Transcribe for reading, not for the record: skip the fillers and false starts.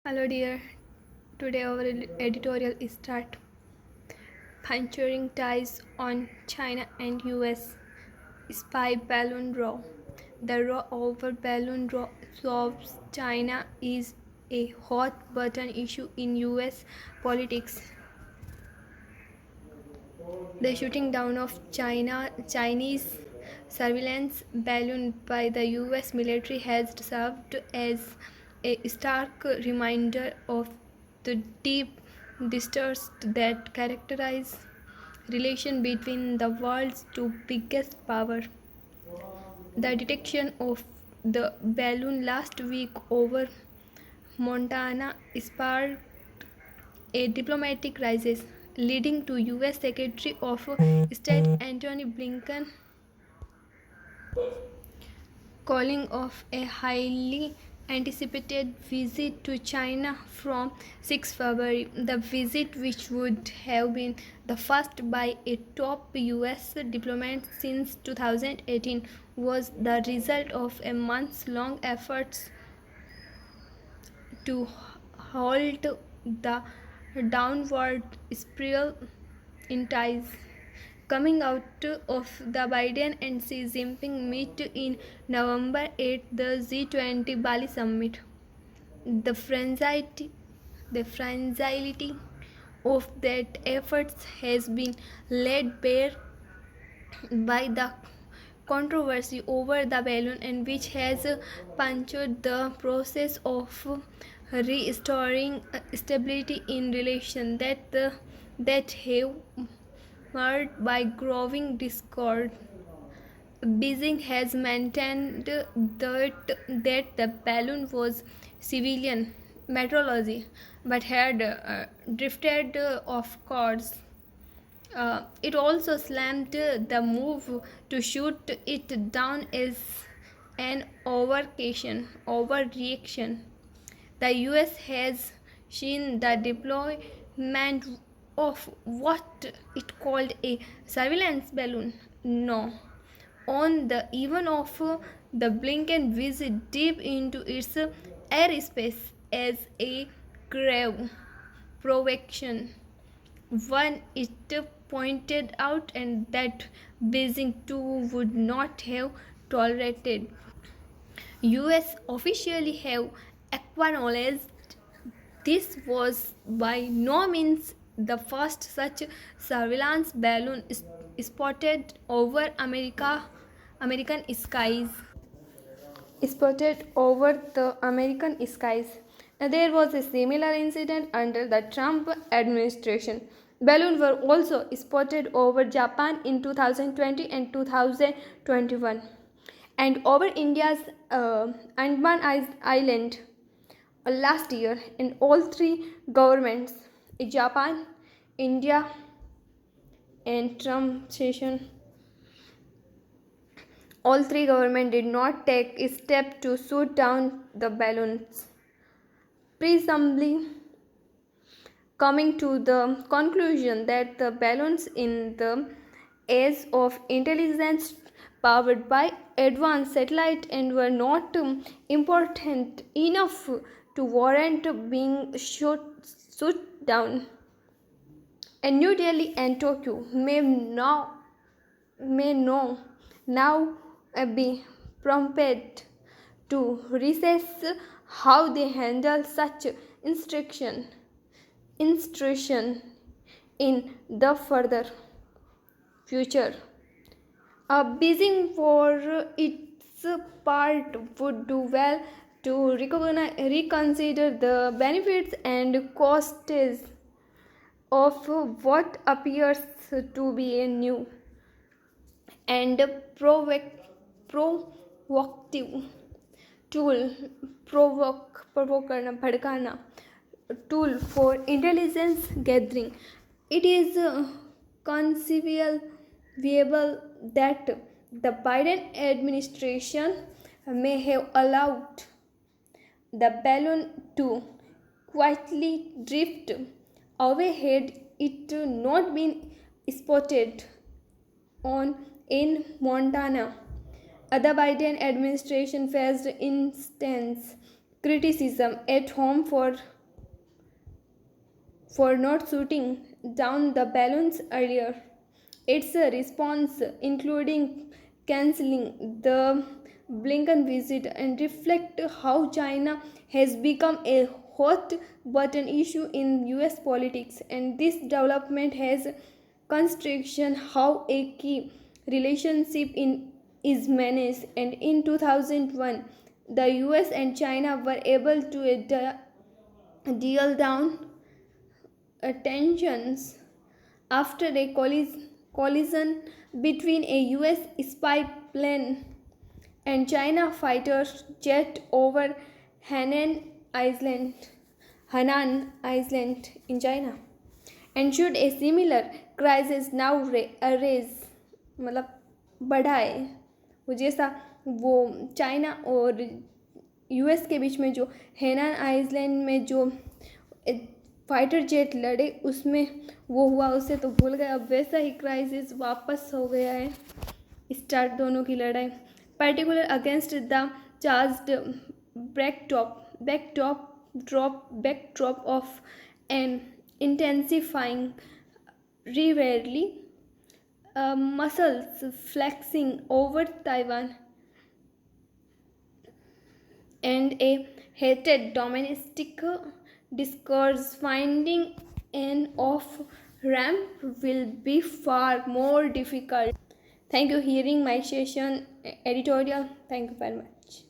Hello, dear. Today, our editorial is start puncturing ties on China and US. Spy balloon row. The row over balloon row solves China is a hot button issue in US politics. The shooting down of Chinese surveillance balloon by the US military has served as a stark reminder of the deep distrust that characterize relation between the world's two biggest power. The detection of the balloon last week over Montana sparked a diplomatic crisis, leading to US Secretary of State Antony Blinken calling off a highly anticipated visit to China from 6 February. The visit, which would have been the first by a top US diplomat since 2018, was the result of a months-long efforts to halt the downward spiral in ties coming out of the Biden and Xi Jinping meet in November at the G20 Bali summit. The fragility of that efforts has been laid bare by the controversy over the balloon, and which has punctured the process of restoring stability in relations that have marred by growing discord. Beijing has maintained that the balloon was civilian meteorology but had drifted off course. It also slammed the move to shoot it down as an overreaction. The US has seen the deployment of what it called a surveillance balloon. No. On the even of the Blinken visit deep into its airspace as a grave provocation. One, it pointed out and that Beijing too would not have tolerated. US officially have acknowledged this was by no means the first such surveillance balloon spotted over American skies. Spotted over the American skies. There was a similar incident under the Trump administration. Balloons were also spotted over Japan in 2020 and 2021, and over India's Andaman Island last year. In all three governments, Japan, India, and Trump session, all three governments did not take a step to shoot down the balloons, presumably coming to the conclusion that the balloons in the age of intelligence powered by advanced satellite and were not important enough to warrant being shot down. And New Delhi and Tokyo may now be prompted to reassess how they handle such instruction in the further future. Beijing, for its part, would do well to reconsider the benefits and costs of what appears to be a new and provocative tool भड़काना tool for intelligence gathering. It is conceivable that the Biden administration may have allowed the balloon to quietly drift away had it not been spotted on in Montana. The Biden administration faced intense criticism at home for for not shooting down the balloons earlier. Its response, including cancelling the Blinken visit, and reflect how China has become a hot button issue in US politics, and this development has constriction how a key relationship is managed. And in 2001, the US and China were able to deal down tensions after a collision between a US spy plane and China fighter jet over Hainan Island, Hainan Island in China. And should a similar crisis now arise, मतलब बढ़ा है वो जैसा वो China और US के बीच में जो हैनान आइलैंड में जो फाइटर जेट लड़े उसमें वो हुआ, उसे तो भूल गए, अब वैसा ही क्राइसिस वापस हो गया है, स्टार्ट दोनों की लड़ाई, particular against the charged backdrop of an intensifying rivalry, muscles flexing over Taiwan, and a hated domestic discourse finding an off ramp will be far more difficult. Thank you hearing my session editorial. Thank you very much.